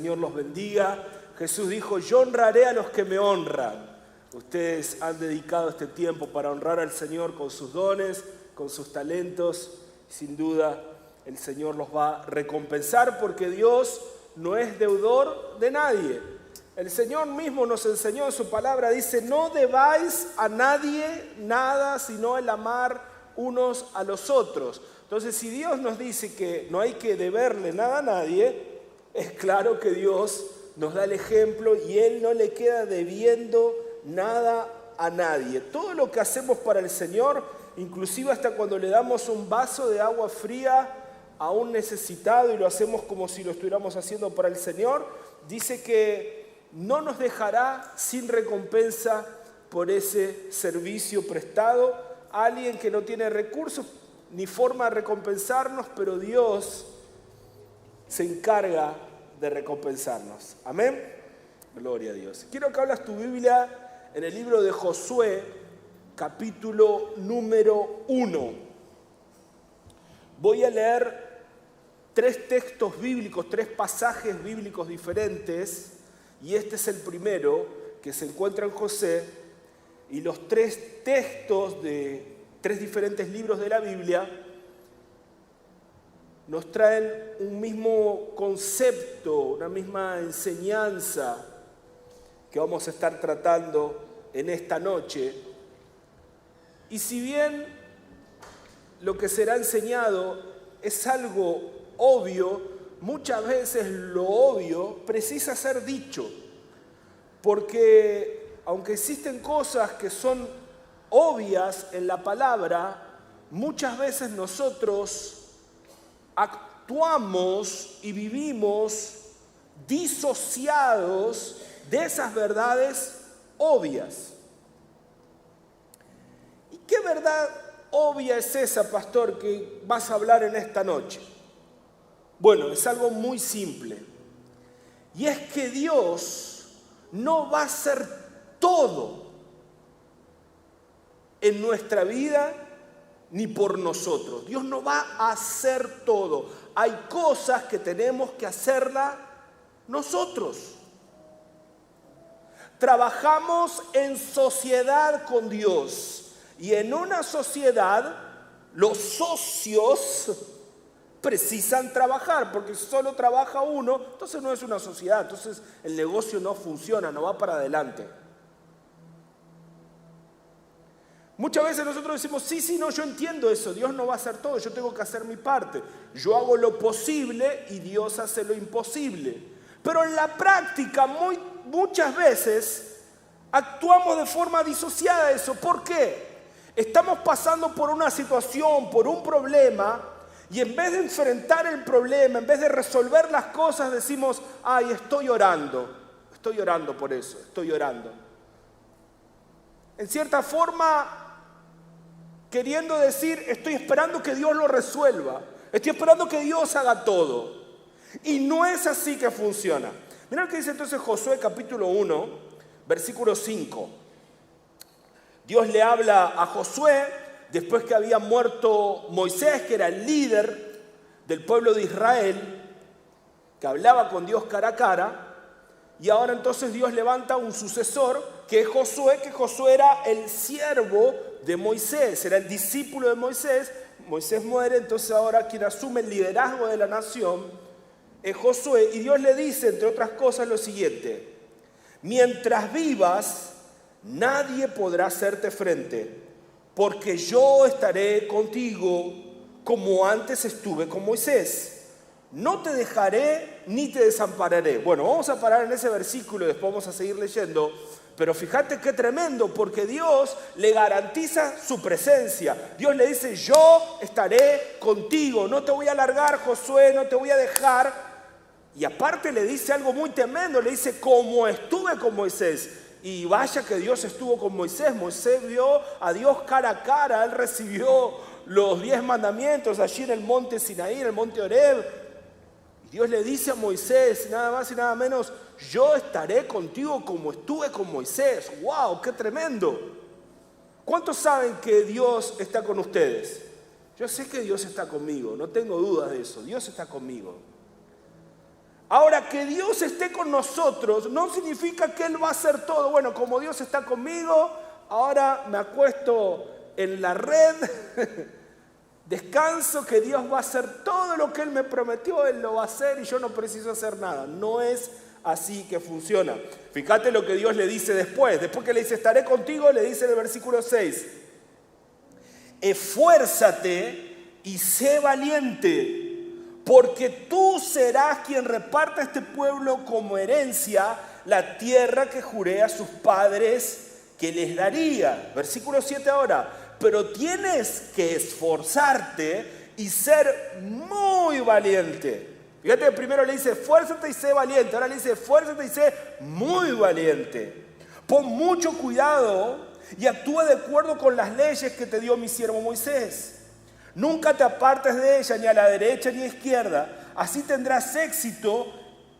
Señor los bendiga. Jesús dijo, yo honraré a los que me honran. Ustedes han dedicado este tiempo para honrar al Señor con sus dones, con sus talentos. Sin duda, el Señor los va a recompensar porque Dios no es deudor de nadie. El Señor mismo nos enseñó en su palabra, dice, no debáis a nadie nada sino el amar unos a los otros. Entonces, si Dios nos dice que no hay que deberle nada a nadie, es claro que Dios nos da el ejemplo y Él no le queda debiendo nada a nadie. Todo lo que hacemos para el Señor, inclusive hasta cuando le damos un vaso de agua fría a un necesitado y lo hacemos como si lo estuviéramos haciendo para el Señor, dice que no nos dejará sin recompensa por ese servicio prestado a alguien que no tiene recursos ni forma de recompensarnos, pero Dios se encarga de recompensarnos. Amén. Gloria a Dios. Quiero que abras tu Biblia en el libro de Josué, capítulo número 1. Voy a leer 3 textos bíblicos, 3 pasajes bíblicos diferentes, y este es el primero que se encuentra en Josué, y los 3 textos de 3 diferentes libros de la Biblia nos traen un mismo concepto, una misma enseñanza que vamos a estar tratando en esta noche. Y si bien lo que será enseñado es algo obvio, muchas veces lo obvio precisa ser dicho, porque aunque existen cosas que son obvias en la palabra, muchas veces nosotros actuamos y vivimos disociados de esas verdades obvias. ¿Y qué verdad obvia es esa, pastor, que vas a hablar en esta noche? Bueno, es algo muy simple. Y es que Dios no va a hacer todo en nuestra vida ni por nosotros. Dios no va a hacer todo. Hay cosas que tenemos que hacerlas nosotros. Trabajamos en sociedad con Dios. Y en una sociedad, los socios precisan trabajar, porque si solo trabaja uno, entonces no es una sociedad, entonces el negocio no funciona, no va para adelante. Muchas veces nosotros decimos, sí, no, yo entiendo eso, Dios no va a hacer todo, yo tengo que hacer mi parte. Yo hago lo posible y Dios hace lo imposible. Pero en la práctica muchas veces actuamos de forma disociada de eso. ¿Por qué? Estamos pasando por una situación, por un problema, y en vez de enfrentar el problema, en vez de resolver las cosas, decimos, ay, estoy orando por eso, estoy orando. En cierta forma, queriendo decir, estoy esperando que Dios lo resuelva. Estoy esperando que Dios haga todo. Y no es así que funciona. Mirá lo que dice entonces Josué capítulo 1, versículo 5. Dios le habla a Josué después que había muerto Moisés, que era el líder del pueblo de Israel, que hablaba con Dios cara a cara. Y ahora entonces Dios levanta un sucesor, que es Josué, que Josué era el siervo de Moisés, era el discípulo de Moisés. Moisés muere, entonces ahora quien asume el liderazgo de la nación es Josué. Y Dios le dice, entre otras cosas, lo siguiente: mientras vivas, nadie podrá hacerte frente, porque yo estaré contigo como antes estuve con Moisés. No te dejaré ni te desampararé. Bueno, vamos a parar en ese versículo y después vamos a seguir leyendo. Pero fíjate qué tremendo, porque Dios le garantiza su presencia. Dios le dice, yo estaré contigo, no te voy a largar, Josué, no te voy a dejar. Y aparte le dice algo muy tremendo, le dice, como estuve con Moisés. Y vaya que Dios estuvo con Moisés. Moisés vio a Dios cara a cara, él recibió los 10 mandamientos allí en el monte Sinaí, en el monte Horeb. Dios le dice a Moisés, nada más y nada menos, yo estaré contigo como estuve con Moisés. ¡Wow! ¡Qué tremendo! ¿Cuántos saben que Dios está con ustedes? Yo sé que Dios está conmigo, no tengo dudas de eso. Dios está conmigo. Ahora, que Dios esté con nosotros no significa que Él va a hacer todo. Bueno, como Dios está conmigo, ahora me acuesto en la red, descanso, que Dios va a hacer todo lo que Él me prometió, Él lo va a hacer y yo no preciso hacer nada. No es así que funciona. Fíjate lo que Dios le dice después. Después que le dice, estaré contigo, le dice en el versículo 6, esfuérzate y sé valiente, porque tú serás quien reparta a este pueblo como herencia la tierra que juré a sus padres que les daría. Versículo 7 ahora. Pero tienes que esforzarte y ser muy valiente. Fíjate que primero le dice, esfuérzate y sé valiente. Ahora le dice, esfuérzate y sé muy valiente. Pon mucho cuidado y actúa de acuerdo con las leyes que te dio mi siervo Moisés. Nunca te apartes de ella, ni a la derecha ni a la izquierda. Así tendrás éxito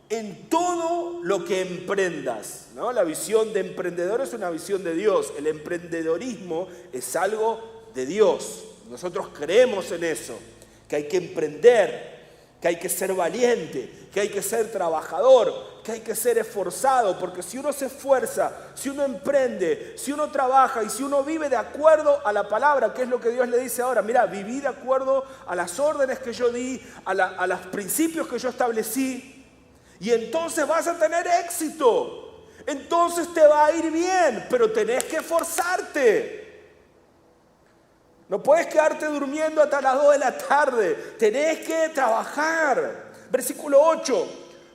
en todo lo que emprendas, ¿no? La visión de emprendedor es una visión de Dios. El emprendedorismo es algo de Dios. Nosotros creemos en eso, que hay que emprender, que hay que ser valiente, que hay que ser trabajador, que hay que ser esforzado, porque si uno se esfuerza, si uno emprende, si uno trabaja y si uno vive de acuerdo a la palabra, que es lo que Dios le dice ahora, mira, viví de acuerdo a las órdenes que yo di, a los principios que yo establecí, y entonces vas a tener éxito, entonces te va a ir bien, pero tenés que esforzarte. No puedes quedarte durmiendo hasta las 2 de la tarde. Tenés que trabajar. Versículo 8.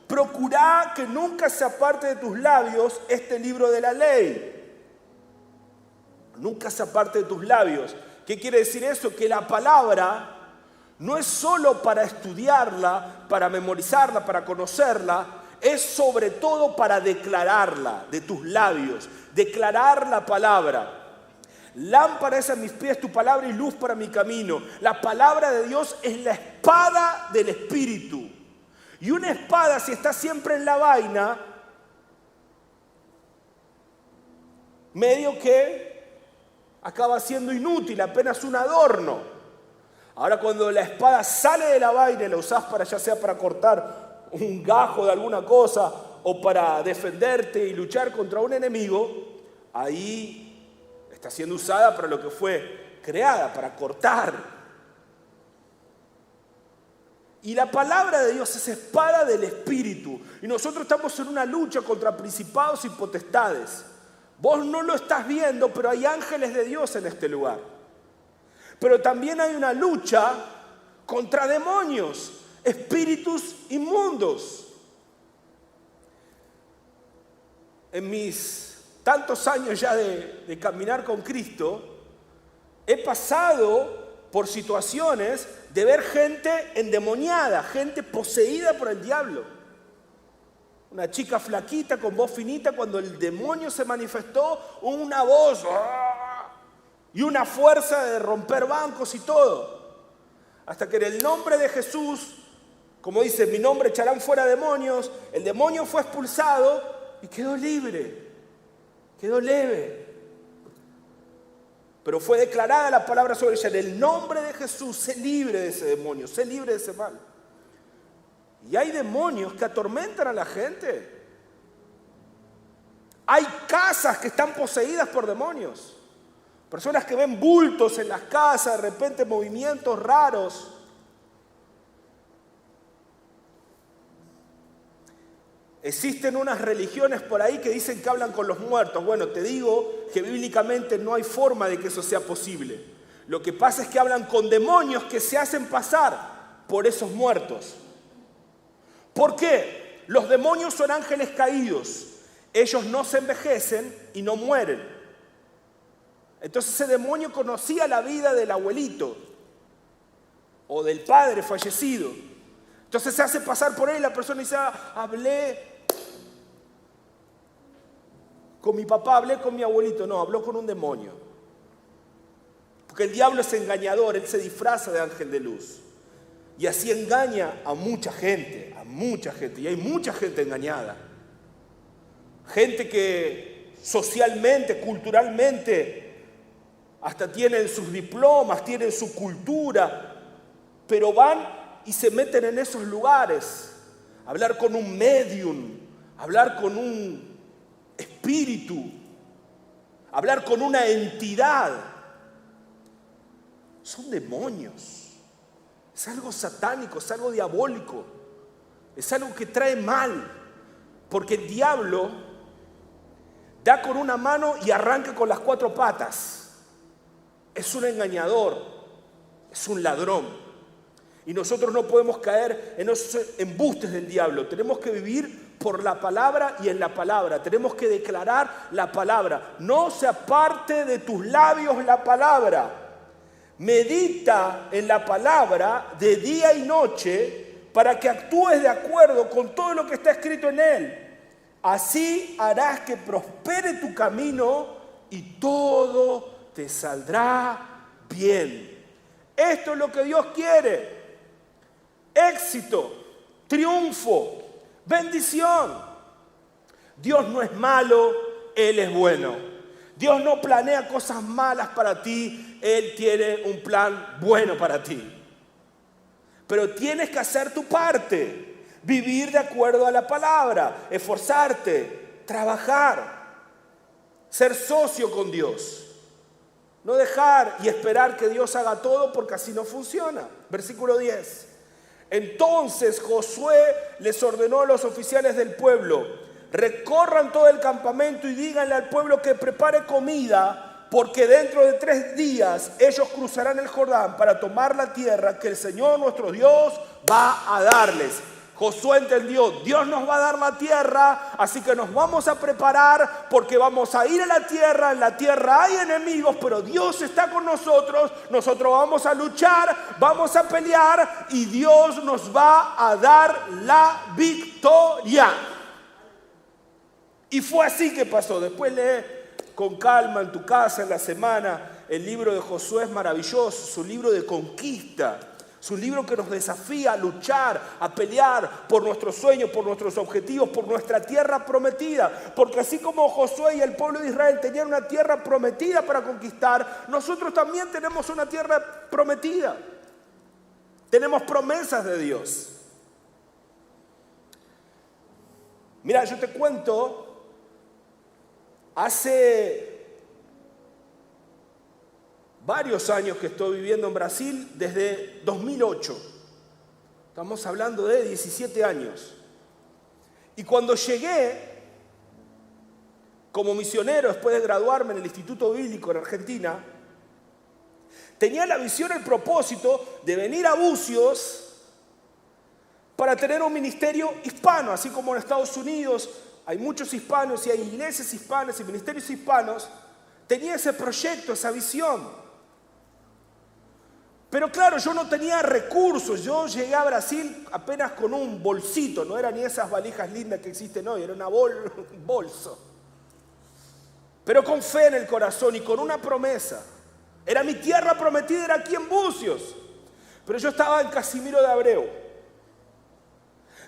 Procurá que nunca se aparte de tus labios este libro de la ley. Nunca se aparte de tus labios. ¿Qué quiere decir eso? Que la palabra no es solo para estudiarla, para memorizarla, para conocerla. Es sobre todo para declararla de tus labios. Declarar la palabra. Lámpara es a mis pies tu palabra y luz para mi camino. La palabra de Dios es la espada del Espíritu. Y una espada, si está siempre en la vaina, medio que acaba siendo inútil, apenas un adorno. Ahora cuando la espada sale de la vaina y la usás para, ya sea para cortar un gajo de alguna cosa o para defenderte y luchar contra un enemigo, ahí está siendo usada para lo que fue creada, para cortar. Y la palabra de Dios es espada del Espíritu. Y nosotros estamos en una lucha contra principados y potestades. Vos no lo estás viendo, pero hay ángeles de Dios en este lugar. Pero también hay una lucha contra demonios, espíritus inmundos. En mis tantos años ya de caminar con Cristo, he pasado por situaciones de ver gente endemoniada, gente poseída por el diablo. Una chica flaquita con voz finita, cuando el demonio se manifestó, una voz y una fuerza de romper bancos y todo. Hasta que en el nombre de Jesús, como dice, en mi nombre echarán fuera demonios, el demonio fue expulsado y quedó libre. Quedó leve. Pero fue declarada la palabra sobre ella. En el nombre de Jesús, sé libre de ese demonio, sé libre de ese mal. Y hay demonios que atormentan a la gente. Hay casas que están poseídas por demonios. Personas que ven bultos en las casas, de repente movimientos raros. Existen unas religiones por ahí que dicen que hablan con los muertos. Bueno, te digo que bíblicamente no hay forma de que eso sea posible. Lo que pasa es que hablan con demonios que se hacen pasar por esos muertos. ¿Por qué? Los demonios son ángeles caídos. Ellos no se envejecen y no mueren. Entonces ese demonio conocía la vida del abuelito o del padre fallecido. Entonces se hace pasar por él y la persona dice, hablé con mi papá, hablé con mi abuelito. No, habló con un demonio. Porque el diablo es engañador, él se disfraza de ángel de luz. Y así engaña a mucha gente. Y hay mucha gente engañada. Gente que socialmente, culturalmente, hasta tienen sus diplomas, tienen su cultura, pero van y se meten en esos lugares hablar con un medium, hablar con un espíritu, hablar con una entidad. Son demonios. Es algo satánico, es algo diabólico. Es algo que trae mal. Porque el diablo da con una mano y arranca con las 4 patas. Es un engañador, es un ladrón. Y nosotros no podemos caer en esos embustes del diablo. Tenemos que vivir por la palabra y en la palabra. Tenemos que declarar la palabra. No se aparte de tus labios la palabra. Medita en la palabra de día y noche para que actúes de acuerdo con todo lo que está escrito en él. Así harás que prospere tu camino y todo te saldrá bien. Esto es lo que Dios quiere. Éxito, triunfo, bendición. Dios no es malo, Él es bueno. Dios no planea cosas malas para ti, Él tiene un plan bueno para ti. Pero tienes que hacer tu parte, vivir de acuerdo a la palabra, esforzarte, trabajar, ser socio con Dios. No dejar y esperar que Dios haga todo porque así no funciona. Versículo 10. Entonces Josué les ordenó a los oficiales del pueblo: recorran todo el campamento y díganle al pueblo que prepare comida, porque dentro de 3 días ellos cruzarán el Jordán para tomar la tierra que el Señor nuestro Dios va a darles. Josué entendió, Dios nos va a dar la tierra, así que nos vamos a preparar porque vamos a ir a la tierra. En la tierra hay enemigos, pero Dios está con nosotros. Nosotros vamos a luchar, vamos a pelear y Dios nos va a dar la victoria. Y fue así que pasó. Después lee con calma en tu casa en la semana el libro de Josué. Es maravilloso, es un libro de conquista. Es un libro que nos desafía a luchar, a pelear por nuestros sueños, por nuestros objetivos, por nuestra tierra prometida. Porque así como Josué y el pueblo de Israel tenían una tierra prometida para conquistar, nosotros también tenemos una tierra prometida. Tenemos promesas de Dios. Mira, yo te cuento, hace varios años que estoy viviendo en Brasil, desde 2008. Estamos hablando de 17 años. Y cuando llegué como misionero, después de graduarme en el Instituto Bíblico en Argentina, tenía la visión, el propósito de venir a Bucios para tener un ministerio hispano, así como en Estados Unidos hay muchos hispanos y hay iglesias hispanas y ministerios hispanos. Tenía ese proyecto, esa visión. Pero claro, yo no tenía recursos. Yo llegué a Brasil apenas con un bolsito. No eran ni esas valijas lindas que existen hoy. Era un bolso. Pero con fe en el corazón y con una promesa. Era mi tierra prometida, era aquí en Bucios. Pero yo estaba en Casimiro de Abreu.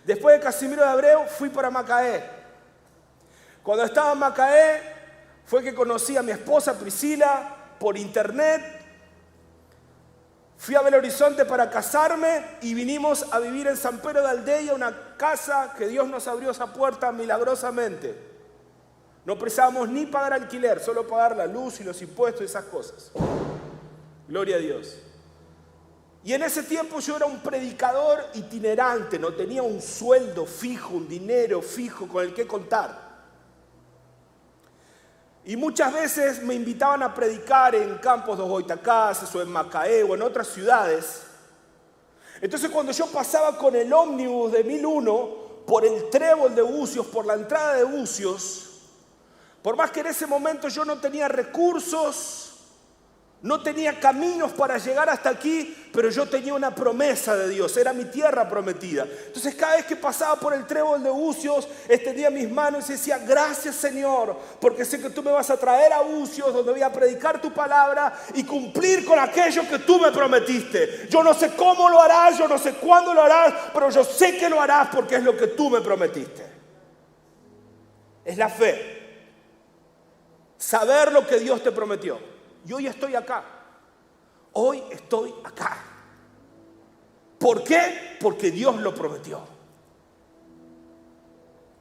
Después de Casimiro de Abreu fui para Macaé. Cuando estaba en Macaé fue que conocí a mi esposa Priscila por internet. Fui a Belo Horizonte para casarme y vinimos a vivir en San Pedro de Aldeia, una casa que Dios nos abrió esa puerta milagrosamente. No precisábamos ni pagar alquiler, solo pagar la luz y los impuestos y esas cosas. Gloria a Dios. Y en ese tiempo yo era un predicador itinerante, no tenía un sueldo fijo, un dinero fijo con el que contar. Y muchas veces me invitaban a predicar en Campos dos Goytacazes o en Macaé o en otras ciudades. Entonces cuando yo pasaba con el ómnibus de 1001 por el trébol de Bucios, por la entrada de Bucios, por más que en ese momento yo no tenía recursos, no tenía caminos para llegar hasta aquí, pero yo tenía una promesa de Dios, era mi tierra prometida. Entonces cada vez que pasaba por el trébol de Bucios, extendía mis manos y decía: gracias Señor, porque sé que tú me vas a traer a Bucios, donde voy a predicar tu palabra y cumplir con aquello que tú me prometiste. Yo no sé cómo lo harás, yo no sé cuándo lo harás, pero yo sé que lo harás porque es lo que tú me prometiste. Es la fe. Saber lo que Dios te prometió. Y hoy estoy acá. Hoy estoy acá. ¿Por qué? Porque Dios lo prometió.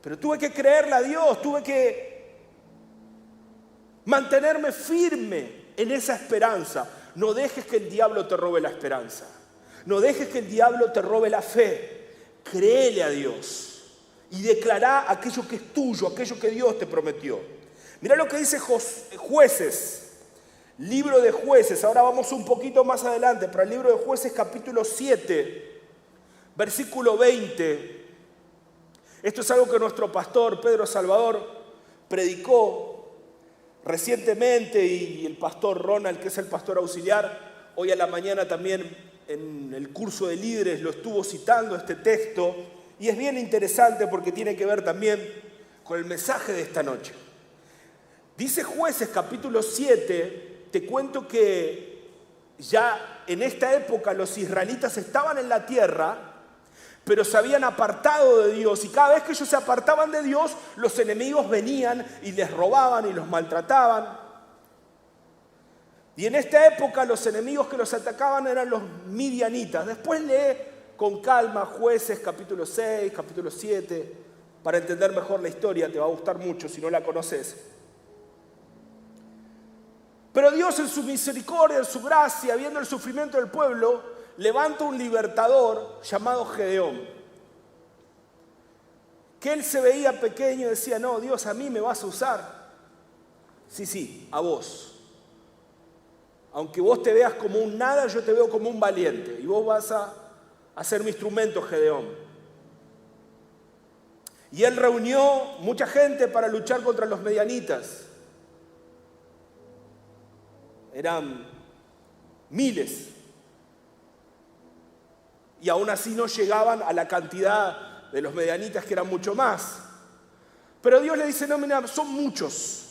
Pero tuve que creerle a Dios, tuve que mantenerme firme en esa esperanza. No dejes que el diablo te robe la esperanza. No dejes que el diablo te robe la fe. Créele a Dios y declará aquello que es tuyo, aquello que Dios te prometió. Mirá lo que dice Jueces, libro de Jueces. Ahora vamos un poquito más adelante, pero el libro de Jueces capítulo 7, versículo 20. Esto es algo que nuestro pastor Pedro Salvador predicó recientemente y el pastor Ronald, que es el pastor auxiliar, hoy a la mañana también en el curso de líderes lo estuvo citando este texto, y es bien interesante porque tiene que ver también con el mensaje de esta noche. Dice Jueces capítulo 7, te cuento que ya en esta época los israelitas estaban en la tierra, pero se habían apartado de Dios, y cada vez que ellos se apartaban de Dios, los enemigos venían y les robaban y los maltrataban. Y en esta época los enemigos que los atacaban eran los midianitas. Después lee con calma Jueces capítulo 6, capítulo 7, para entender mejor la historia, te va a gustar mucho si no la conoces. Pero Dios en su misericordia, en su gracia, viendo el sufrimiento del pueblo, levanta un libertador llamado Gedeón. Que él se veía pequeño y decía, no, Dios, a mí me vas a usar. Sí, a vos. Aunque vos te veas como un nada, yo te veo como un valiente. Y vos vas a ser mi instrumento, Gedeón. Y él reunió mucha gente para luchar contra los medianitas. Eran miles. Y aún así no llegaban a la cantidad de los medianitas, que eran mucho más. Pero Dios le dice, no, mira, son muchos.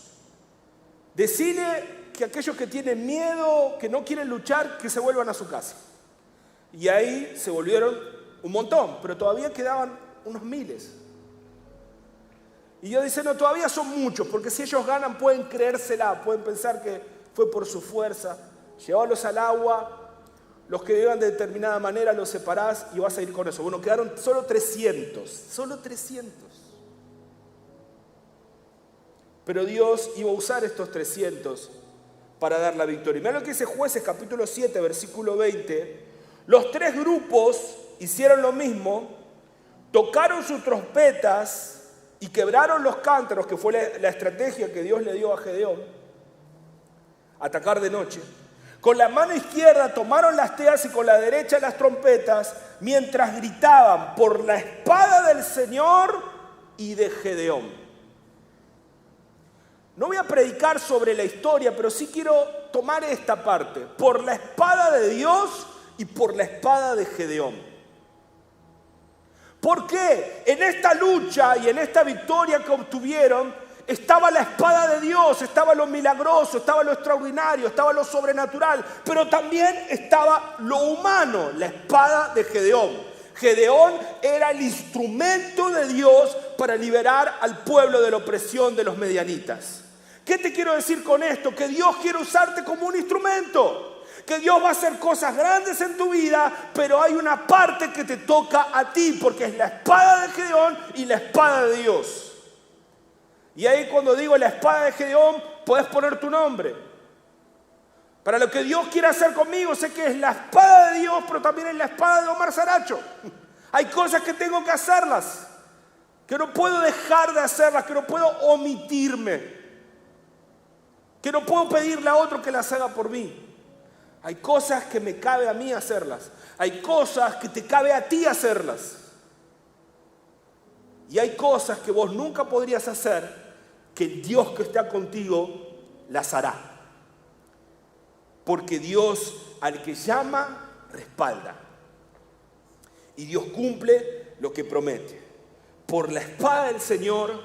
Decile que aquellos que tienen miedo, que no quieren luchar, que se vuelvan a su casa. Y ahí se volvieron un montón, pero todavía quedaban unos miles. Y Dios dice, no, todavía son muchos, porque si ellos ganan pueden creérsela, pueden pensar que fue por su fuerza. Llévalos al agua. Los que vivan de determinada manera los separás y vas a ir con eso. Bueno, quedaron solo 300. Solo 300. Pero Dios iba a usar estos 300 para dar la victoria. Mirá lo que dice Jueces capítulo 7, versículo 20. Los tres grupos hicieron lo mismo, tocaron sus trompetas y quebraron los cántaros, que fue la estrategia que Dios le dio a Gedeón, atacar de noche. Con la mano izquierda tomaron las teas y con la derecha las trompetas, mientras gritaban por la espada del Señor y de Gedeón. No voy a predicar sobre la historia, pero sí quiero tomar esta parte. Por la espada de Dios y por la espada de Gedeón. ¿Por qué? En esta lucha y en esta victoria que obtuvieron, estaba la espada de Dios, estaba lo milagroso, estaba lo extraordinario, estaba lo sobrenatural, pero también estaba lo humano, la espada de Gedeón. Gedeón era el instrumento de Dios para liberar al pueblo de la opresión de los medianitas. ¿Qué te quiero decir con esto? Que Dios quiere usarte como un instrumento. Que Dios va a hacer cosas grandes en tu vida, pero hay una parte que te toca a ti, porque es la espada de Gedeón y la espada de Dios. Y ahí cuando digo la espada de Gedeón, puedes poner tu nombre. Para lo que Dios quiere hacer conmigo, sé que es la espada de Dios, pero también es la espada de Omar Saracho. Hay cosas que tengo que hacerlas, que no puedo dejar de hacerlas, que no puedo omitirme, que no puedo pedirle a otro que las haga por mí. Hay cosas que me cabe a mí hacerlas. Hay cosas que te cabe a ti hacerlas. Y hay cosas que vos nunca podrías hacer, que el Dios que está contigo las hará. Porque Dios al que llama, respalda. Y Dios cumple lo que promete. Por la espada del Señor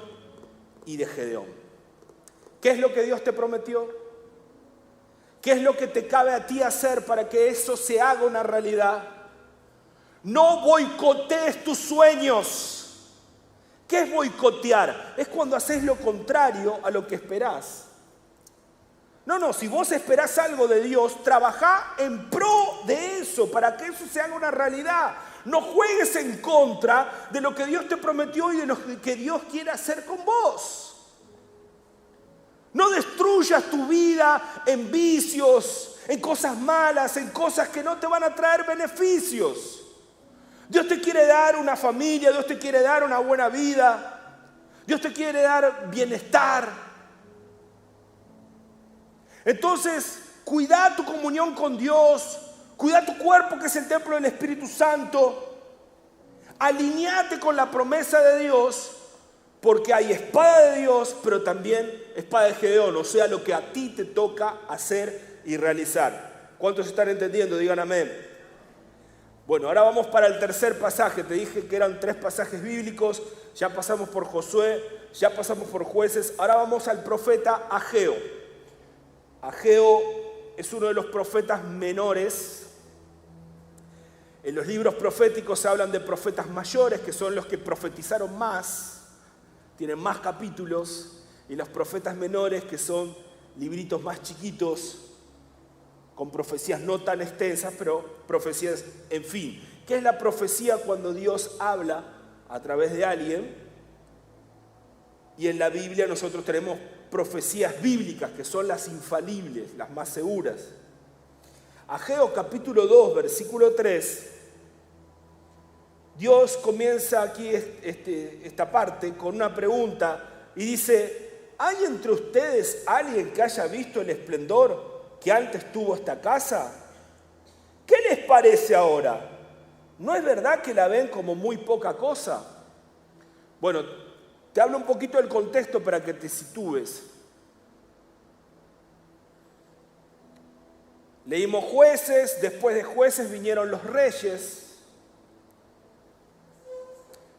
y de Gedeón. ¿Qué es lo que Dios te prometió? ¿Qué es lo que te cabe a ti hacer para que eso se haga una realidad? No boicotees tus sueños. ¿Qué es boicotear? Es cuando haces lo contrario a lo que esperás. No, si vos esperás algo de Dios, trabajá en pro de eso, para que eso se haga una realidad. No juegues en contra de lo que Dios te prometió y de lo que Dios quiere hacer con vos. No destruyas tu vida en vicios, en cosas malas, en cosas que no te van a traer beneficios. Dios te quiere dar una familia, Dios te quiere dar una buena vida, Dios te quiere dar bienestar. Entonces, cuida tu comunión con Dios, cuida tu cuerpo que es el templo del Espíritu Santo, alineate con la promesa de Dios, porque hay espada de Dios, pero también espada de Gedeón, o sea, lo que a ti te toca hacer y realizar. ¿Cuántos están entendiendo? Digan amén. Bueno, ahora vamos para el tercer pasaje. Te dije que eran 3 pasajes bíblicos, ya pasamos por Josué, ya pasamos por Jueces, ahora vamos al profeta Ageo. Ageo es uno de los profetas menores. En los libros proféticos se hablan de profetas mayores, que son los que profetizaron más, tienen más capítulos, y los profetas menores, que son libritos más chiquitos, con profecías no tan extensas, pero profecías, en fin. ¿Qué es la profecía? Cuando Dios habla a través de alguien, y en la Biblia nosotros tenemos profecías bíblicas, que son las infalibles, las más seguras. Ageo capítulo 2, versículo 3, Dios comienza aquí esta parte con una pregunta y dice: ¿hay entre ustedes alguien que haya visto el esplendor que antes tuvo esta casa? ¿Qué les parece ahora? ¿No es verdad que la ven como muy poca cosa? Bueno, te hablo un poquito del contexto para que te sitúes. Leímos Jueces, después de Jueces vinieron los reyes.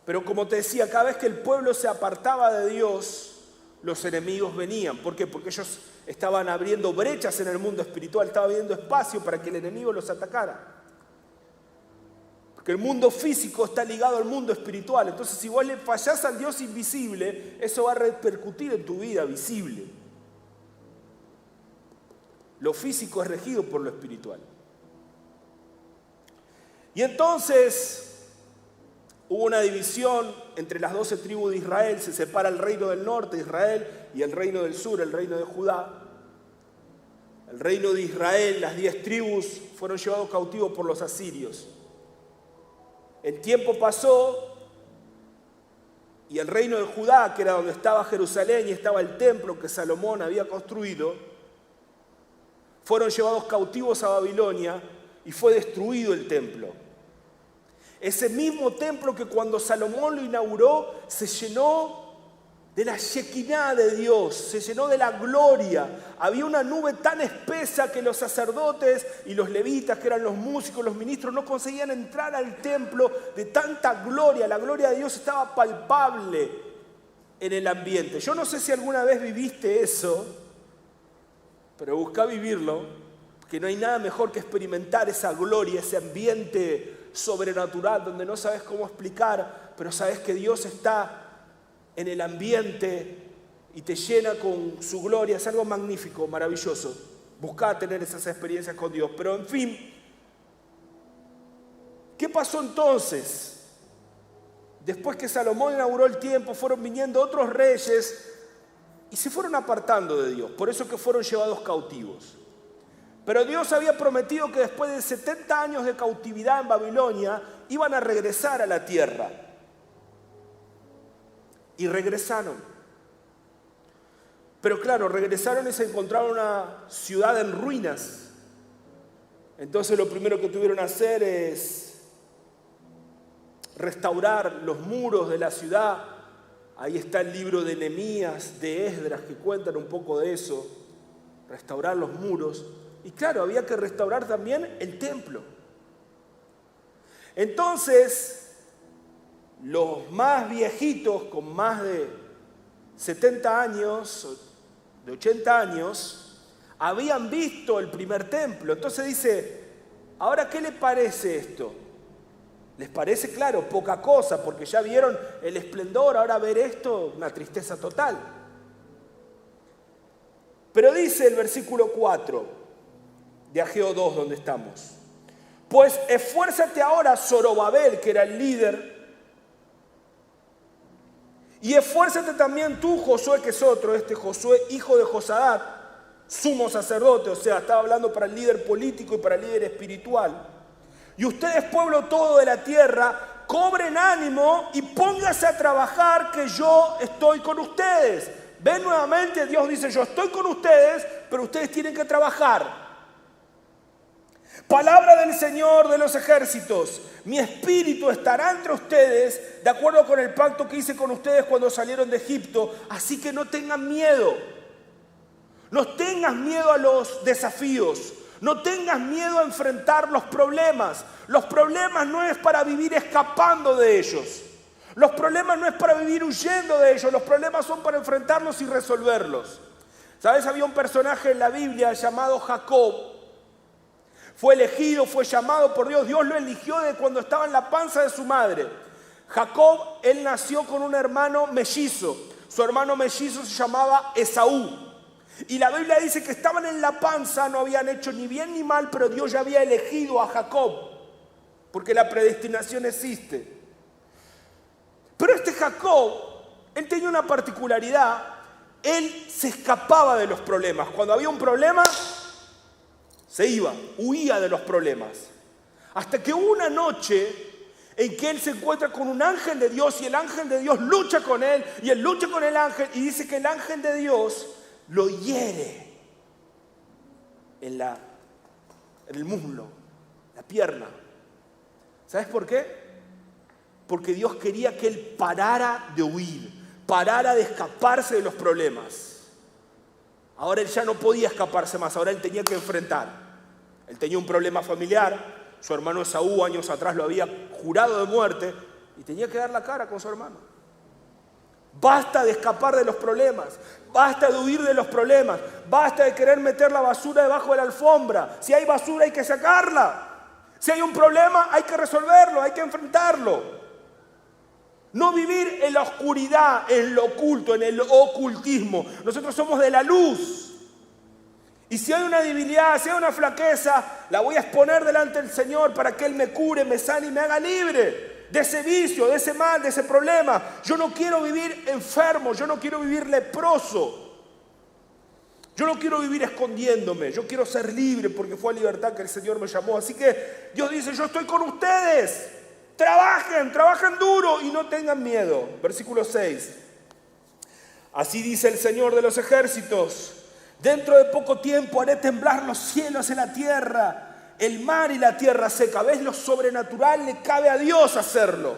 Pero como te decía, cada vez que el pueblo se apartaba de Dios, los enemigos venían. ¿Por qué? Porque ellos estaban abriendo brechas en el mundo espiritual, estaban abriendo espacio para que el enemigo los atacara. Porque el mundo físico está ligado al mundo espiritual. Entonces, si vos le fallás al Dios invisible, eso va a repercutir en tu vida visible. Lo físico es regido por lo espiritual. Y entonces hubo una división entre las 12 tribus de Israel. Se separa el reino del norte, Israel, y el reino del sur, el reino de Judá. El reino de Israel, las 10 tribus, fueron llevados cautivos por los asirios. El tiempo pasó y el reino de Judá, que era donde estaba Jerusalén y estaba el templo que Salomón había construido, fueron llevados cautivos a Babilonia y fue destruido el templo. Ese mismo templo que cuando Salomón lo inauguró se llenó de la Shekinah de Dios, se llenó de la gloria. Había una nube tan espesa que los sacerdotes y los levitas, que eran los músicos, los ministros, no conseguían entrar al templo de tanta gloria. La gloria de Dios estaba palpable en el ambiente. Yo no sé si alguna vez viviste eso, pero busca vivirlo, porque no hay nada mejor que experimentar esa gloria, ese ambiente sobrenatural donde no sabes cómo explicar, pero sabes que Dios está en el ambiente y te llena con su gloria. Es algo magnífico, maravilloso. Busca tener esas experiencias con Dios. Pero en fin, ¿qué pasó entonces? Después que Salomón inauguró el templo, fueron viniendo otros reyes y se fueron apartando de Dios. Por eso que fueron llevados cautivos. Pero Dios había prometido que después de 70 años de cautividad en Babilonia iban a regresar a la tierra. Y regresaron. Pero claro, regresaron y se encontraron una ciudad en ruinas. Entonces lo primero que tuvieron que hacer es restaurar los muros de la ciudad. Ahí está el libro de Nehemías, de Esdras, que cuentan un poco de eso. Restaurar los muros. Y claro, había que restaurar también el templo. Entonces, los más viejitos, con más de 70 años, de 80 años, habían visto el primer templo. Entonces dice, ¿ahora qué les parece esto? Les parece, claro, poca cosa, porque ya vieron el esplendor, ahora ver esto, una tristeza total. Pero dice el versículo 4 de Ageo 2, donde estamos. Pues esfuérzate ahora, Zorobabel, que era el líder, y esfuérzate también tú, Josué, que es otro, Josué, hijo de Josadat, sumo sacerdote, o sea, estaba hablando para el líder político y para el líder espiritual. Y ustedes, pueblo todo de la tierra, cobren ánimo y pónganse a trabajar, que yo estoy con ustedes. Ven nuevamente, Dios dice, yo estoy con ustedes, pero ustedes tienen que trabajar. Palabra del Señor de los ejércitos, mi espíritu estará entre ustedes, de acuerdo con el pacto que hice con ustedes cuando salieron de Egipto, así que no tengan miedo. No tengas miedo a los desafíos, no tengas miedo a enfrentar los problemas. Los problemas no es para vivir escapando de ellos. Los problemas no es para vivir huyendo de ellos, los problemas son para enfrentarlos y resolverlos. ¿Sabes? Había un personaje en la Biblia llamado Jacob. Fue elegido, fue llamado por Dios. Dios lo eligió de cuando estaba en la panza de su madre. Jacob, él nació con un hermano mellizo. Su hermano mellizo se llamaba Esaú. Y la Biblia dice que estaban en la panza, no habían hecho ni bien ni mal, pero Dios ya había elegido a Jacob. Porque la predestinación existe. Pero Jacob, él tenía una particularidad. Él se escapaba de los problemas. Cuando había un problema, se iba, huía de los problemas. Hasta que una noche en que él se encuentra con un ángel de Dios y el ángel de Dios lucha con él y él lucha con el ángel y dice que el ángel de Dios lo hiere en el muslo, la pierna. ¿Sabes por qué? Porque Dios quería que él parara de huir, parara de escaparse de los problemas. Ahora él ya no podía escaparse más, ahora él tenía que enfrentar. Él tenía un problema familiar, su hermano Esaú años atrás lo había jurado de muerte y tenía que dar la cara con su hermano. Basta de escapar de los problemas, basta de huir de los problemas, basta de querer meter la basura debajo de la alfombra. Si hay basura hay que sacarla. Si hay un problema hay que resolverlo, hay que enfrentarlo. No vivir en la oscuridad, en lo oculto, en el ocultismo. Nosotros somos de la luz. Y si hay una debilidad, si hay una flaqueza, la voy a exponer delante del Señor para que Él me cure, me sane y me haga libre de ese vicio, de ese mal, de ese problema. Yo no quiero vivir enfermo, yo no quiero vivir leproso. Yo no quiero vivir escondiéndome, yo quiero ser libre porque fue a libertad que el Señor me llamó. Así que Dios dice, yo estoy con ustedes. Trabajen duro y no tengan miedo. Versículo 6. Así dice el Señor de los ejércitos. Dentro de poco tiempo haré temblar los cielos y la tierra, el mar y la tierra seca. ¿Ves? Lo sobrenatural le cabe a Dios hacerlo.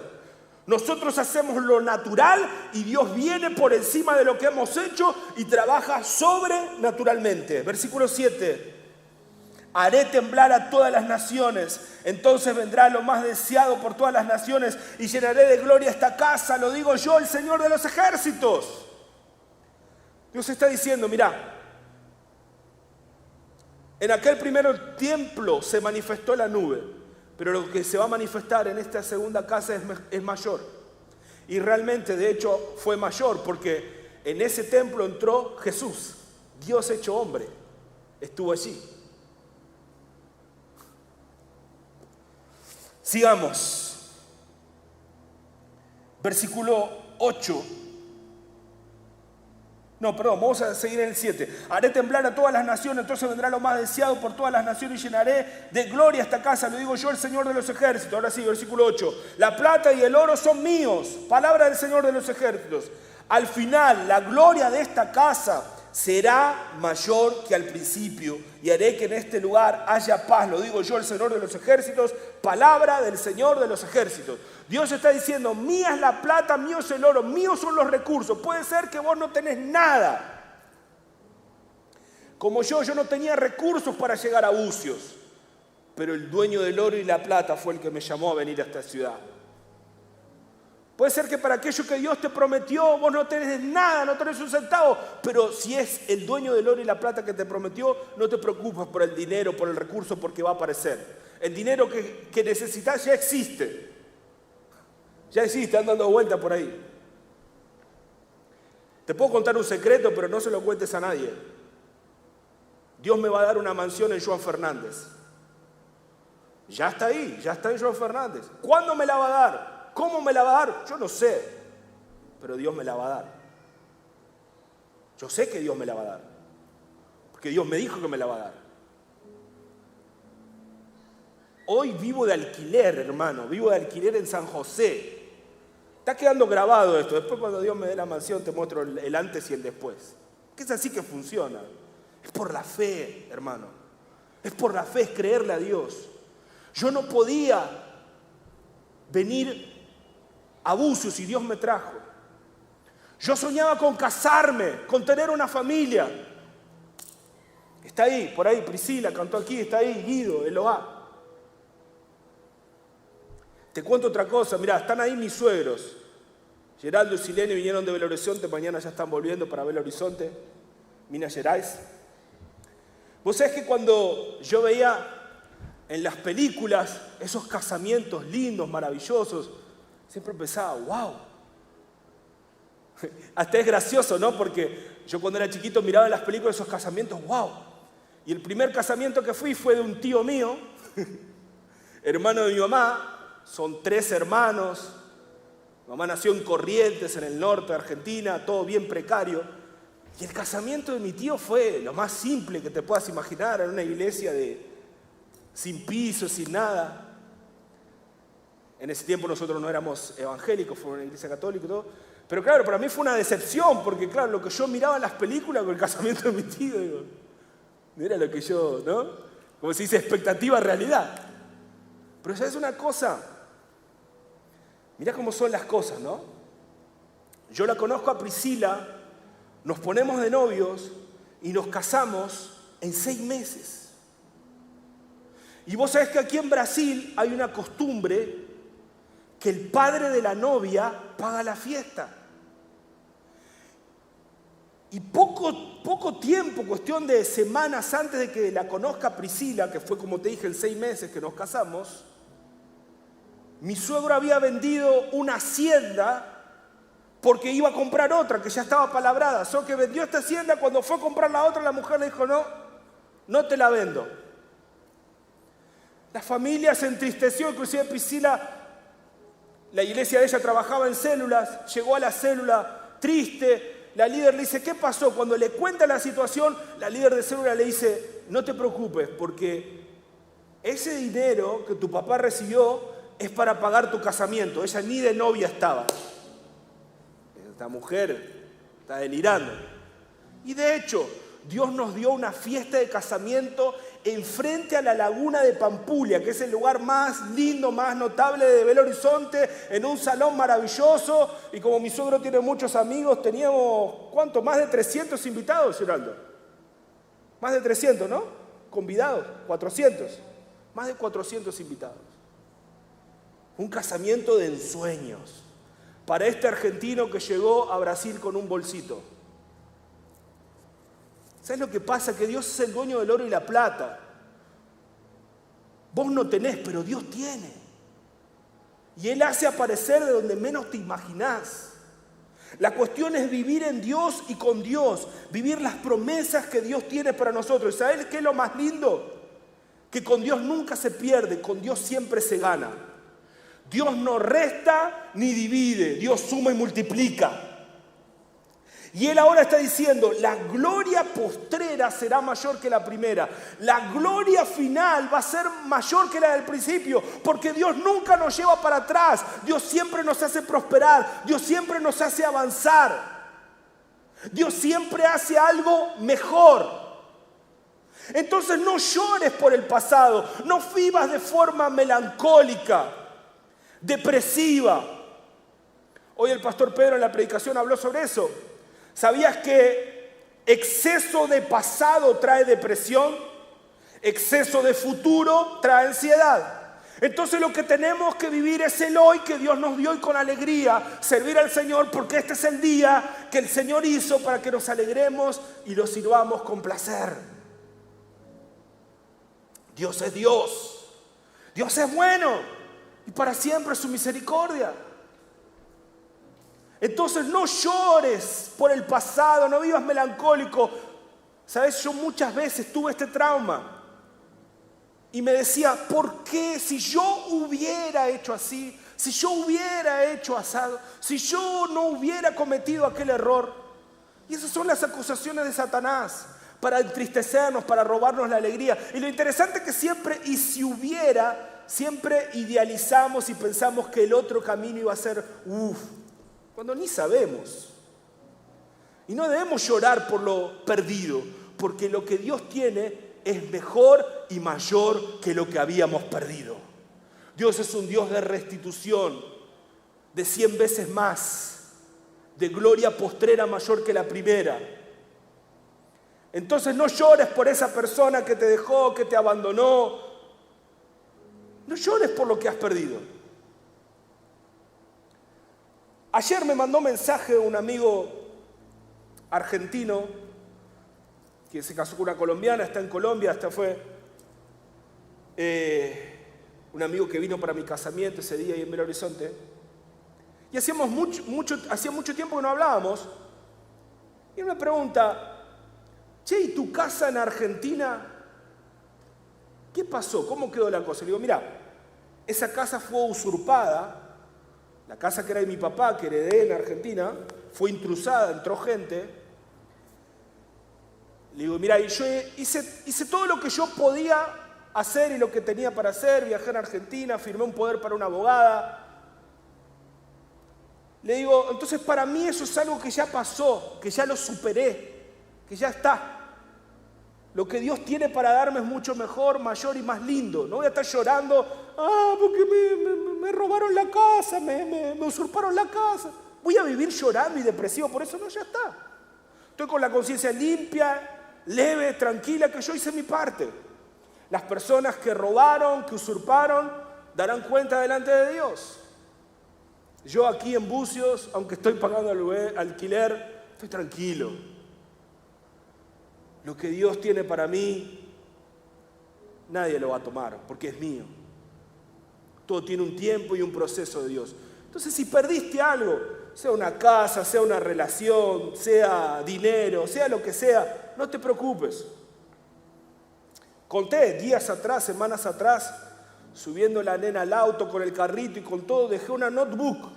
Nosotros hacemos lo natural y Dios viene por encima de lo que hemos hecho y trabaja sobrenaturalmente. Versículo 7. Haré temblar a todas las naciones, entonces vendrá lo más deseado por todas las naciones y llenaré de gloria esta casa, lo digo yo, el Señor de los ejércitos. Dios está diciendo, mira, en aquel primer templo se manifestó la nube, pero lo que se va a manifestar en esta segunda casa es mayor. Y realmente, de hecho, fue mayor porque en ese templo entró Jesús, Dios hecho hombre, estuvo allí. Sigamos. Versículo 8. No, perdón, vamos a seguir en el 7. Haré temblar a todas las naciones, entonces vendrá lo más deseado por todas las naciones y llenaré de gloria esta casa. Lo digo yo, el Señor de los ejércitos. Ahora sí, versículo 8. La plata y el oro son míos. Palabra del Señor de los ejércitos. Al final, la gloria de esta casa será mayor que al principio y haré que en este lugar haya paz. Lo digo yo, el Señor de los ejércitos. Palabra del Señor de los ejércitos. Dios está diciendo, mía es la plata, mío es el oro, míos son los recursos. Puede ser que vos no tenés nada. Como yo no tenía recursos para llegar a Bucios, pero el dueño del oro y la plata fue el que me llamó a venir a esta ciudad. Puede ser que para aquello que Dios te prometió, vos no tenés nada, no tenés un centavo, pero si es el dueño del oro y la plata que te prometió, no te preocupes por el dinero, por el recurso, porque va a aparecer. El dinero que necesitas ya existe. Ya existe, anda dando vuelta por ahí. Te puedo contar un secreto, pero no se lo cuentes a nadie. Dios me va a dar una mansión en Joan Fernández. Ya está ahí, ya está en Joan Fernández. ¿Cuándo me la va a dar? ¿Cómo me la va a dar? Yo no sé, pero Dios me la va a dar. Yo sé que Dios me la va a dar, porque Dios me dijo que me la va a dar. Hoy vivo de alquiler, hermano, vivo de alquiler en San José. Está quedando grabado esto. Después cuando Dios me dé la mansión te muestro el antes y el después. Que es así que funciona. Es por la fe, hermano. Es por la fe, es creerle a Dios. Yo no podía venir a Bucios y Dios me trajo. Yo soñaba con casarme, con tener una familia. Está ahí, por ahí, Priscila cantó aquí, está ahí, Guido, Eloá. Te cuento otra cosa, mirá, están ahí mis suegros. Geraldo y Silene vinieron de Belo Horizonte, mañana ya están volviendo para Belo Horizonte, Minas Gerais. Vos sabés que cuando yo veía en las películas esos casamientos lindos, maravillosos, siempre pensaba, wow. Hasta es gracioso, ¿no? Porque yo cuando era chiquito miraba en las películas esos casamientos, wow. Y el primer casamiento que fui fue de un tío mío, hermano de mi mamá. Son 3 hermanos. Mi mamá nació en Corrientes, en el norte de Argentina, todo bien precario. Y el casamiento de mi tío fue lo más simple que te puedas imaginar, en una iglesia sin piso, sin nada. En ese tiempo nosotros no éramos evangélicos, fue una iglesia católica y todo. Pero claro, para mí fue una decepción, porque claro, lo que yo miraba en las películas con el casamiento de mi tío, digo, no era lo que yo, ¿no? Como se dice, expectativa, realidad. Pero ¿sabes una cosa? Mirá cómo son las cosas, ¿no? Yo la conozco a Priscila, nos ponemos de novios y nos casamos en 6 meses. Y vos sabés que aquí en Brasil hay una costumbre que el padre de la novia paga la fiesta. Y poco tiempo, cuestión de semanas antes de que la conozca Priscila, que fue como te dije en 6 meses que nos casamos, mi suegro había vendido una hacienda porque iba a comprar otra que ya estaba palabrada. Solo que vendió esta hacienda, cuando fue a comprar la otra, la mujer le dijo, no te la vendo. La familia se entristeció, inclusive Priscila, la iglesia de ella trabajaba en células, llegó a la célula triste. La líder le dice, ¿qué pasó? Cuando le cuenta la situación, la líder de célula le dice, no te preocupes, porque ese dinero que tu papá recibió es para pagar tu casamiento. Ella ni de novia estaba. Esta mujer está delirando. Y de hecho, Dios nos dio una fiesta de casamiento enfrente a la laguna de Pampulha, que es el lugar más lindo, más notable de Belo Horizonte, en un salón maravilloso. Y como mi suegro tiene muchos amigos, teníamos, ¿cuánto? Más de 300 invitados, Geraldo. Más de 300, ¿no? Convidados, 400. Más de 400 invitados. Un casamiento de ensueños para este argentino que llegó a Brasil con un bolsito. ¿Sabes lo que pasa? Que Dios es el dueño del oro y la plata. Vos no tenés, pero Dios tiene. Y Él hace aparecer de donde menos te imaginás. La cuestión es vivir en Dios y con Dios. Vivir las promesas que Dios tiene para nosotros. ¿Sabés qué es lo más lindo? Que con Dios nunca se pierde, con Dios siempre se gana. Dios no resta ni divide, Dios suma y multiplica. Y Él ahora está diciendo, la gloria postrera será mayor que la primera. La gloria final va a ser mayor que la del principio, porque Dios nunca nos lleva para atrás. Dios siempre nos hace prosperar, Dios siempre nos hace avanzar. Dios siempre hace algo mejor. Entonces no llores por el pasado, no vivas de forma melancólica, depresiva. Hoy el pastor Pedro en la predicación habló sobre eso. ¿Sabías que exceso de pasado trae depresión? Exceso de futuro trae ansiedad. Entonces lo que tenemos que vivir es el hoy que Dios nos dio y con alegría servir al Señor, porque este es el día que el Señor hizo para que nos alegremos y lo sirvamos con placer. Dios es Dios. Dios es bueno y para siempre su misericordia. Entonces no llores por el pasado, no vivas melancólico. ¿Sabes? Yo muchas veces tuve este trauma y me decía, ¿por qué? Si yo hubiera hecho así, si yo hubiera hecho asado, si yo no hubiera cometido aquel error. Y esas son las acusaciones de Satanás, para entristecernos, para robarnos la alegría. Y lo interesante es que siempre, y si hubiera, siempre idealizamos y pensamos que el otro camino iba a ser, cuando ni sabemos. Y no debemos llorar por lo perdido, porque lo que Dios tiene es mejor y mayor que lo que habíamos perdido. Dios es un Dios de restitución, de 100 veces más, de gloria postrera mayor que la primera. Entonces no llores por esa persona que te dejó, que te abandonó. No llores por lo que has perdido. Ayer me mandó mensaje un amigo argentino que se casó con una colombiana, está en Colombia, hasta fue un amigo que vino para mi casamiento ese día ahí en Belo Horizonte. Y hacía mucho tiempo que no hablábamos. Y él me pregunta, che, ¿y tu casa en Argentina? ¿Qué pasó? ¿Cómo quedó la cosa? Le digo, mira, esa casa fue usurpada. La casa que era de mi papá, que heredé en Argentina, fue intrusada, entró gente. Le digo, mira, y yo hice todo lo que yo podía hacer y lo que tenía para hacer. Viajé a Argentina, firmé un poder para una abogada. Le digo, entonces para mí eso es algo que ya pasó, que ya lo superé, que ya está. Lo que Dios tiene para darme es mucho mejor, mayor y más lindo. No voy a estar llorando, porque me robaron la casa, me usurparon la casa. Voy a vivir llorando y depresivo, por eso no, ya está. Estoy con la conciencia limpia, leve, tranquila, que yo hice mi parte. Las personas que robaron, que usurparon, darán cuenta delante de Dios. Yo aquí en Bucios, aunque estoy pagando alquiler, estoy tranquilo. Lo que Dios tiene para mí, nadie lo va a tomar, porque es mío. Todo tiene un tiempo y un proceso de Dios. Entonces, si perdiste algo, sea una casa, sea una relación, sea dinero, sea lo que sea, no te preocupes. Conté días atrás, semanas atrás, subiendo la nena al auto con el carrito y con todo, dejé una notebook.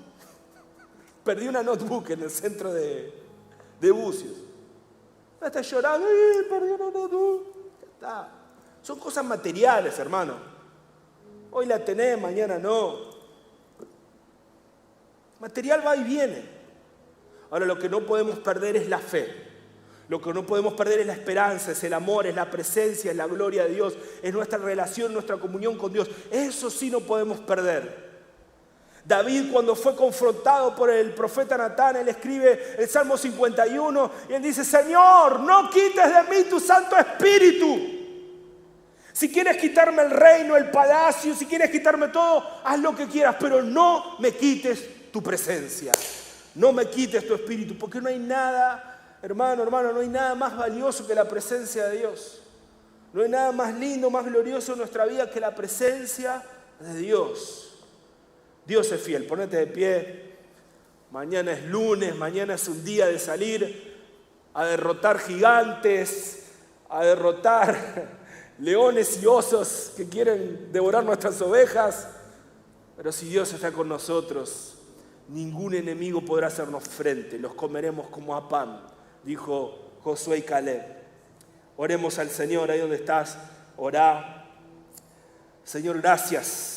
Perdí una notebook en el centro de Bucios. Está llorando, perdí una notebook. Ya está. Son cosas materiales, hermano. Hoy la tenés, mañana no. Material va y viene. Ahora lo que no podemos perder es la fe. Lo que no podemos perder es la esperanza, es el amor, es la presencia, es la gloria de Dios, es nuestra relación, nuestra comunión con Dios. Eso sí no podemos perder. David, cuando fue confrontado por el profeta Natán, él escribe el Salmo 51 y él dice, Señor, no quites de mí tu Santo Espíritu. Si quieres quitarme el reino, el palacio, si quieres quitarme todo, haz lo que quieras, pero no me quites tu presencia. No me quites tu Espíritu, porque no hay nada, hermano, no hay nada más valioso que la presencia de Dios. No hay nada más lindo, más glorioso en nuestra vida que la presencia de Dios. Dios es fiel, ponete de pie. Mañana es lunes, mañana es un día de salir a derrotar gigantes, a derrotar leones y osos que quieren devorar nuestras ovejas. Pero si Dios está con nosotros, ningún enemigo podrá hacernos frente. Los comeremos como a pan, dijo Josué y Caleb. Oremos al Señor, ahí donde estás, orá. Señor, gracias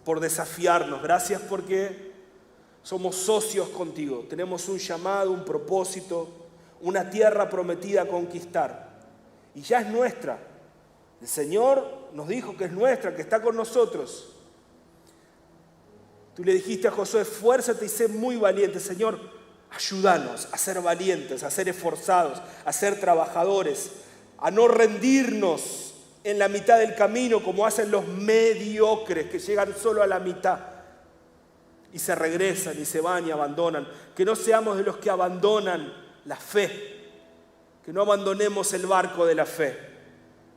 por desafiarnos, gracias porque somos socios contigo, tenemos un llamado, un propósito, una tierra prometida a conquistar y ya es nuestra. El Señor nos dijo que es nuestra, que está con nosotros. Tú le dijiste a Josué, esfuérzate y sé muy valiente. Señor, ayúdanos a ser valientes, a ser esforzados, a ser trabajadores, a no rendirnos en la mitad del camino como hacen los mediocres que llegan solo a la mitad y se regresan y se van y abandonan. Que no seamos de los que abandonan la fe, que no abandonemos el barco de la fe,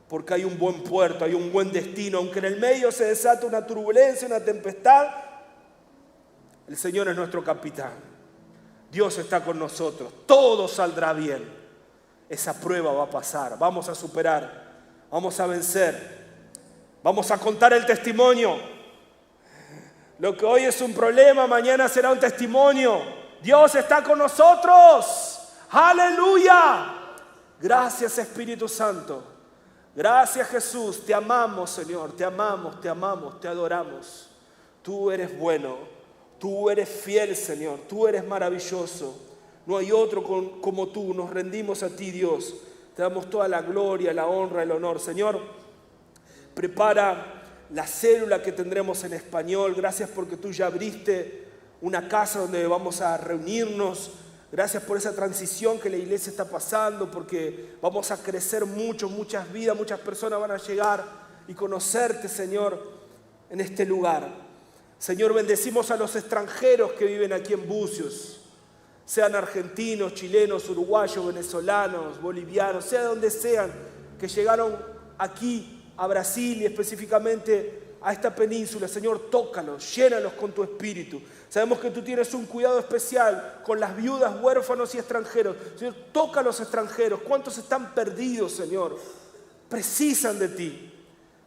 porque hay un buen puerto, hay un buen destino. Aunque en el medio se desata una turbulencia, una tempestad, el Señor es nuestro capitán. Dios está con nosotros, todo saldrá bien. esa prueba va a pasar, vamos a superar, vamos a vencer, vamos a contar el testimonio. Lo que hoy es un problema, mañana será un testimonio. Dios está con nosotros. ¡Aleluya! Gracias, Espíritu Santo. Gracias, Jesús. Te amamos, Señor. Te amamos, te amamos, te adoramos. Tú eres bueno. Tú eres fiel, Señor. Tú eres maravilloso. No hay otro como tú. Nos rendimos a ti, Dios. Te damos toda la gloria, la honra, el honor. Señor, prepara la célula que tendremos en español. Gracias porque tú ya abriste una casa donde vamos a reunirnos. Gracias por esa transición que la iglesia está pasando, porque vamos a crecer mucho, muchas vidas, muchas personas van a llegar y conocerte, Señor, en este lugar. Señor, bendecimos a los extranjeros que viven aquí en Bucios, sean argentinos, chilenos, uruguayos, venezolanos, bolivianos, sea donde sean, que llegaron aquí a Brasil y específicamente a esta península. Señor, tócalos, llénalos con tu espíritu. Sabemos que tú tienes un cuidado especial con las viudas, huérfanos y extranjeros. Señor, toca a los extranjeros. ¿Cuántos están perdidos, Señor? Precisan de ti,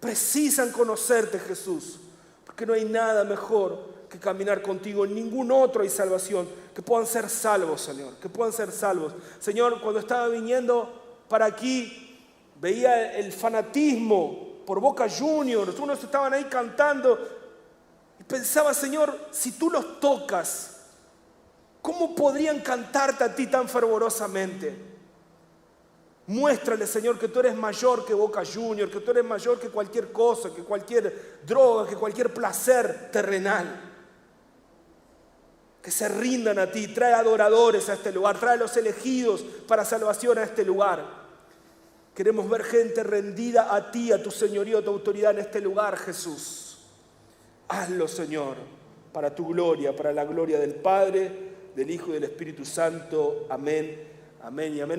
precisan conocerte, Jesús, porque no hay nada mejor que caminar contigo. En ningún otro hay salvación. Que puedan ser salvos, Señor, que puedan ser salvos. Señor, cuando estaba viniendo para aquí, veía el fanatismo por Boca Juniors. Unos estaban ahí cantando y pensaba, Señor, si tú los tocas, ¿cómo podrían cantarte a ti tan fervorosamente? Muéstrale, Señor, que tú eres mayor que Boca Juniors, que tú eres mayor que cualquier cosa, que cualquier droga, que cualquier placer terrenal. Que se rindan a ti. Trae adoradores a este lugar, trae a los elegidos para salvación a este lugar. Queremos ver gente rendida a ti, a tu señorío, a tu autoridad en este lugar, Jesús. Hazlo, Señor, para tu gloria, para la gloria del Padre, del Hijo y del Espíritu Santo. Amén, amén y amén.